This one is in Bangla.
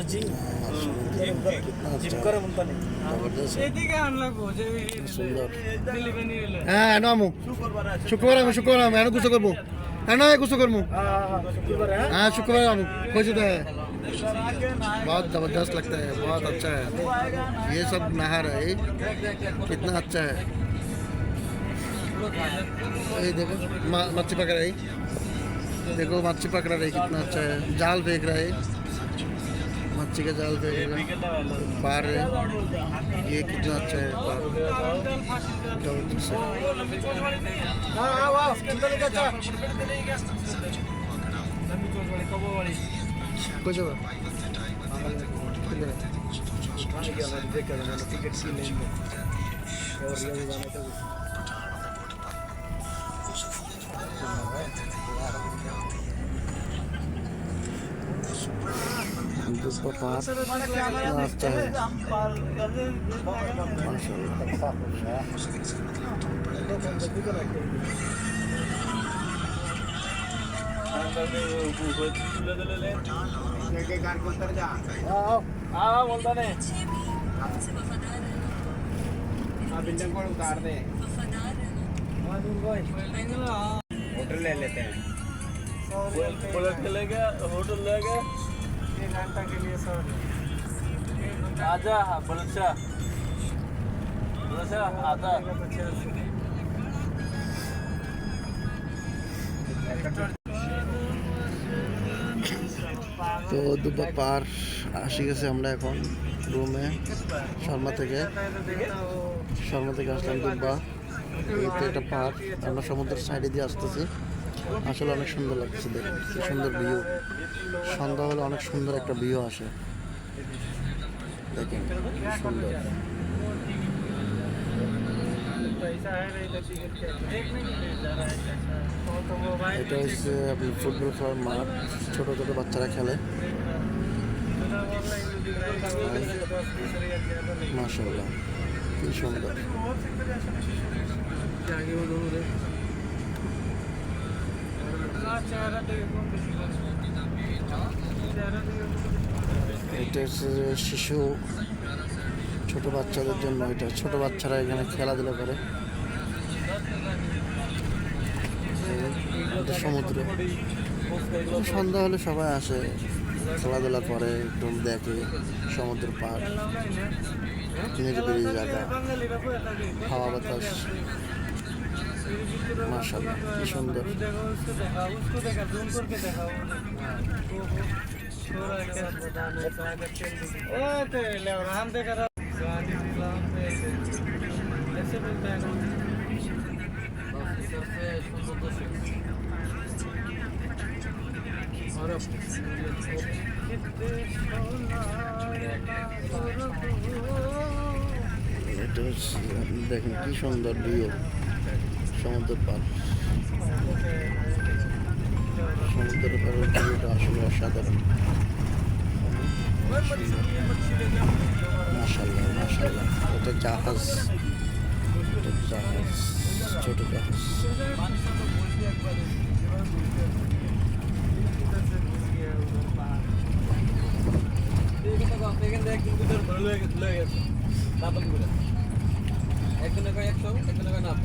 जी जिप करे म्हणता नाही সুন্দর হ্যাঁ নামু শুক্রবার আমি শুক্রবার আমি এনে গুছো করবো হ্যাঁ গুছো করবো हाँ शुक्रवार हम खुश होते हैं बहुत ज़बरदस्त लगता है बहुत अच्छा है ये सब नहर है कितना अच्छा है ये देखो मच्छी पकड़ रही देखो मच्छी पकड़ रही कितना अच्छा है जाल फेंक रहा है मच्छी का जाल फेंक रहा है पार है ये कितना अच्छा है पार जबरदस्त कुछ होगा अच्छा है बोलता नहीं बिल्डिंग को उतार दे होटल ले लेते हैं बुलेट लेगा होटल लेगा 1 घंटा के लिए सर आजा बुलेट आजा তো দুবার পার আসি গেছে আমরা এখন রুমে শর্মা থেকে আসলাম দুব্বা এই তো একটা পার আমরা সমুদ্রের সাইডে দিয়ে আসতেছি আসলে অনেক সুন্দর লাগছে দেখুন কি সুন্দর ভিউ সন্ধ্যা হলে অনেক সুন্দর একটা ভিউ আসে দেখেন কি সুন্দর এটা হচ্ছে আপনি ফুটবল খেলার মাঠ ছোট ছোট বাচ্চারা খেলে মাশাআল্লাহ কি সুন্দর এটা হচ্ছে শিশু ছোট বাচ্চাদের জন্য এটা ছোট বাচ্চারা এখানে খেলাধুলা করে সমুদ্রে সন্ধ্যা হলে সবাই আসে খেলাধুলা করে একটু দেখে সমুদ্র পাড় নিরিবিলি জায়গা হাওয়া বাতাস মাশাআল্লাহ কি সুন্দর এটা দেখেন কি সুন্দর ভিউ সমুদ্র পাড় সমুদ্রের পাড়ের ভিউটা আসলে অসাধারণ মাশাআল্লাহ মাশাআল্লাহ এটা জাহাজ ছোট জাহাজ একজনে কয় 100 একজনে কয় না 50